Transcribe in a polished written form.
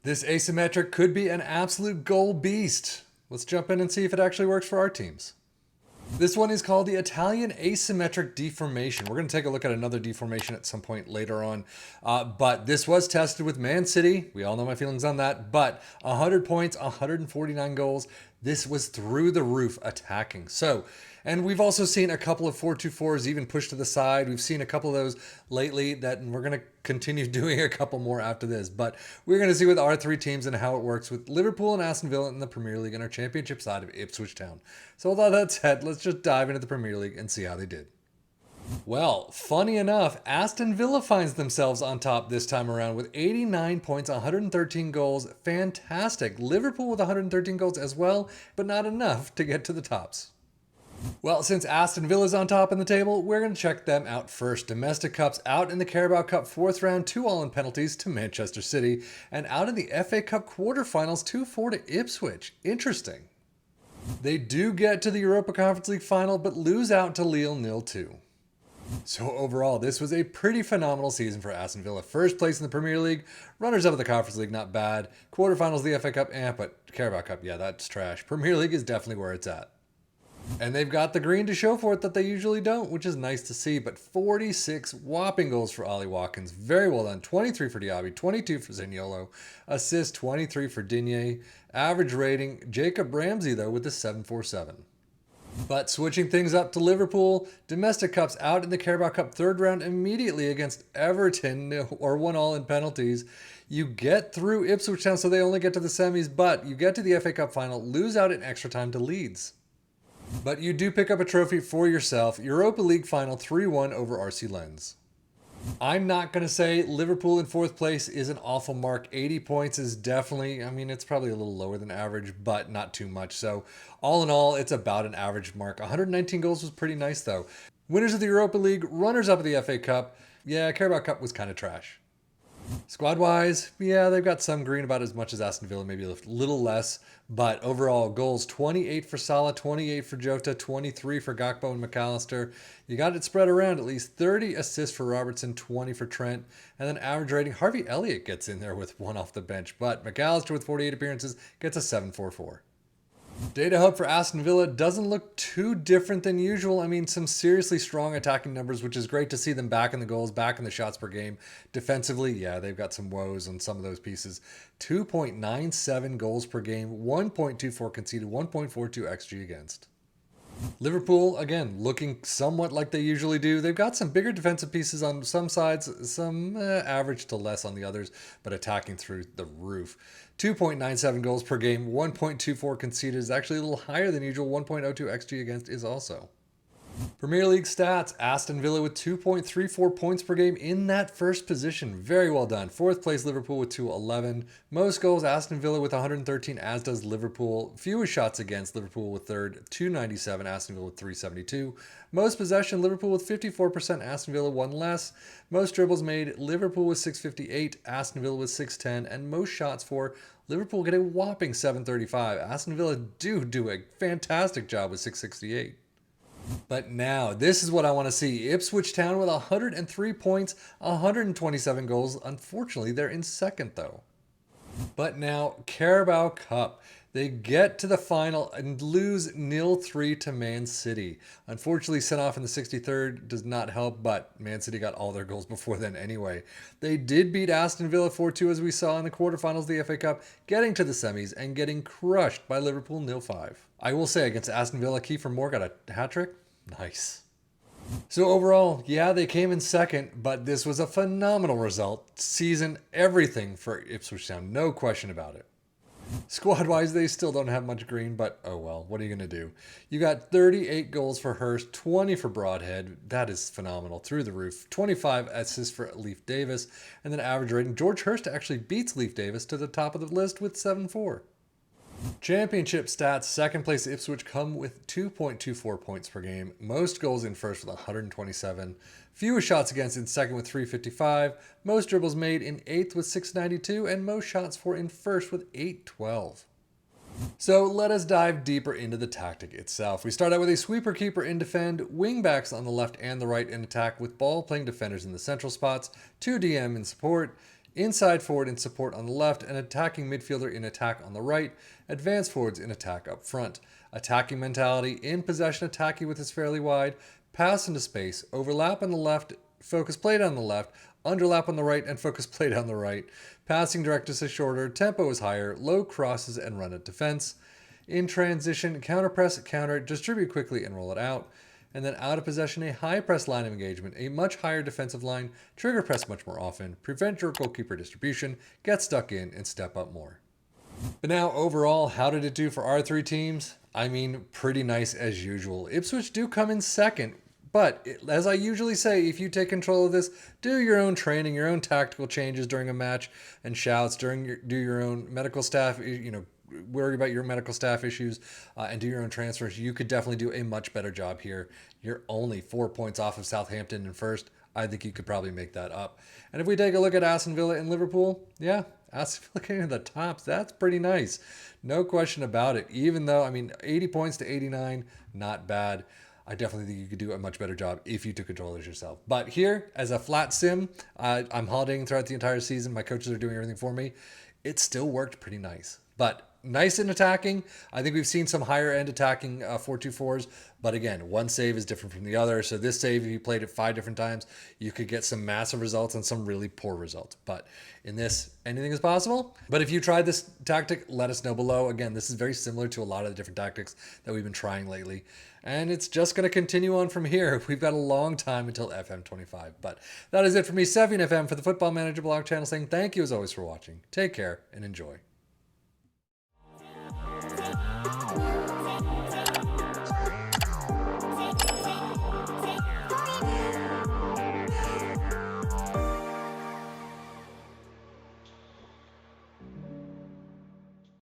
This asymmetric could be an absolute goal beast. Let's jump in and see if it actually works for our teams. This one is called the Italian asymmetric deformation. We're going to take a look at another deformation at some point later on. But this was tested with Man City. We all know my feelings on that. But 100 points, 149 goals. This was through the roof attacking. So, and we've also seen a couple of 4-2-4s even pushed to the side. We've seen a couple of those lately that we're going to continue doing a couple more after this. But we're going to see with our three teams and how it works with Liverpool and Aston Villa in the Premier League and our championship side of Ipswich Town. So with all that said, let's just dive into the Premier League and see how they did. Well, funny enough, Aston Villa finds themselves on top this time around with 89 points, 113 goals. Fantastic. Liverpool with 113 goals as well, but not enough to get to the tops. Well, since Aston Villa's on top in the table, we're going to check them out first. Domestic Cups out in the Carabao Cup 4th round, 2-2 in penalties to Manchester City, and out in the FA Cup quarterfinals, 2-4 to Ipswich. Interesting. They do get to the Europa Conference League final, but lose out to Lille 0-2. So overall, this was a pretty phenomenal season for Aston Villa. First place in the Premier League, runners-up of the Conference League, not bad. Quarterfinals of the FA Cup, but Carabao Cup, yeah, that's trash. Premier League is definitely where it's at. And they've got the green to show for it that they usually don't, which is nice to see. But 46 whopping goals for Ollie Watkins. Very well done. 23 for Diaby, 22 for Zaniolo. Assist 23 for Digne. Average rating, Jacob Ramsey, though, with the 7.47. But switching things up to Liverpool, domestic cups out in the Carabao Cup 3rd round immediately against Everton, or 1-1 in penalties. You get through Ipswich Town, so they only get to the semis, but you get to the FA Cup final, lose out in extra time to Leeds. But you do pick up a trophy for yourself. Europa League final 3-1 over RC Lens. I'm not going to say Liverpool in 4th place is an awful mark. 80 points is definitely, it's probably a little lower than average, but not too much. So all in all, it's about an average mark. 119 goals was pretty nice though. Winners of the Europa League, runners up of the FA Cup. Yeah, Carabao Cup was kind of trash. Squad-wise, yeah, they've got some green, about as much as Aston Villa, maybe a little less. But overall, goals 28 for Salah, 28 for Jota, 23 for Gakpo and McAllister. You got it spread around, at least 30 assists for Robertson, 20 for Trent. And then average rating, Harvey Elliott gets in there with 1 off the bench. But McAllister with 48 appearances gets a 7.44. Data hub for Aston Villa doesn't look too different than usual. Some seriously strong attacking numbers, which is great to see them back in the goals, back in the shots per game. Defensively, yeah, they've got some woes on some of those pieces. 2.97 goals per game, 1.24 conceded, 1.42 XG against. Liverpool, again, looking somewhat like they usually do. They've got some bigger defensive pieces on some sides, some average to less on the others, but attacking through the roof. 2.97 goals per game, 1.24 conceded is actually a little higher than usual. 1.02 XG against is also. Premier League stats, Aston Villa with 2.34 points per game in that first position. Very well done. 4th place Liverpool with 211. Most goals Aston Villa with 113, as does Liverpool. Fewest shots against, Liverpool with 3rd, 297, Aston Villa with 372. Most possession, Liverpool with 54%, Aston Villa 1 less. Most dribbles made, Liverpool with 658, Aston Villa with 610. And most shots for Liverpool get a whopping 735. Aston Villa do a fantastic job with 668. But now, this is what I want to see. Ipswich Town with 103 points, 127 goals. Unfortunately, they're in 2nd, though. But now, Carabao Cup. They get to the final and lose 0-3 to Man City. Unfortunately, sent off in the 63rd does not help, but Man City got all their goals before then anyway. They did beat Aston Villa 4-2, as we saw in the quarterfinals of the FA Cup, getting to the semis and getting crushed by Liverpool 0-5. I will say, against Aston Villa, Kiefer Moore got a hat-trick. Nice. So overall, yeah, they came in 2nd, but this was a phenomenal result. Season everything for Ipswich Town, no question about it. Squad-wise, they still don't have much green, but oh well, what are you going to do? You got 38 goals for Hurst, 20 for Broadhead. That is phenomenal, through the roof. 25 assists for Leif Davis, and then average rating. George Hurst actually beats Leif Davis to the top of the list with 7.4. Championship stats, 2nd place Ipswich come with 2.24 points per game. Most goals in 1st with 127. Fewest shots against in 2nd with 355. Most dribbles made in 8th with 692. And most shots for in 1st with 812. So let us dive deeper into the tactic itself. We start out with a sweeper keeper in defend, wing backs on the left and the right in attack with ball playing defenders in the central spots, 2 DM in support. inside forward in support on the left, and attacking midfielder in attack on the right, advanced forwards in attack up front. Attacking mentality, in possession attacking with his fairly wide, pass into space, overlap on the left, focus play down the left, underlap on the right, and focus play down the right. Passing directness is shorter, tempo is higher, low crosses and run at defense. In transition, counter press, counter, distribute quickly and roll it out. And then out of possession, a high press line of engagement, a much higher defensive line, trigger press much more often, prevent your goalkeeper distribution, get stuck in, and step up more. But now, overall, how did it do for our three teams? I mean, pretty nice as usual. Ipswich do come in second, but as I usually say, if you take control of this, do your own training, your own tactical changes during a match and shouts, do your own medical staff, worry about your medical staff issues and do your own transfers. You could definitely do a much better job here. You're only 4 points off of Southampton in first. I think you could probably make that up. And if we take a look at Aston Villa and Liverpool, yeah, Aston Villa getting to the tops. That's pretty nice. No question about it. Even though, 80 points to 89, not bad. I definitely think you could do a much better job if you took control of this yourself. But here, as a flat sim, I'm holidaying throughout the entire season. My coaches are doing everything for me. It still worked pretty nice. But nice in attacking. I think we've seen some higher end attacking 4-2-4s, but again, one save is different from the other. So this save, if you played it 5 different times, you could get some massive results and some really poor results. But in this, anything is possible. But if you tried this tactic, let us know below. Again, this is very similar to a lot of the different tactics that we've been trying lately. And it's just going to continue on from here. We've got a long time until FM25. But that is it for me, Sevian FM, for the Football Manager blog channel, saying thank you as always for watching. Take care and enjoy.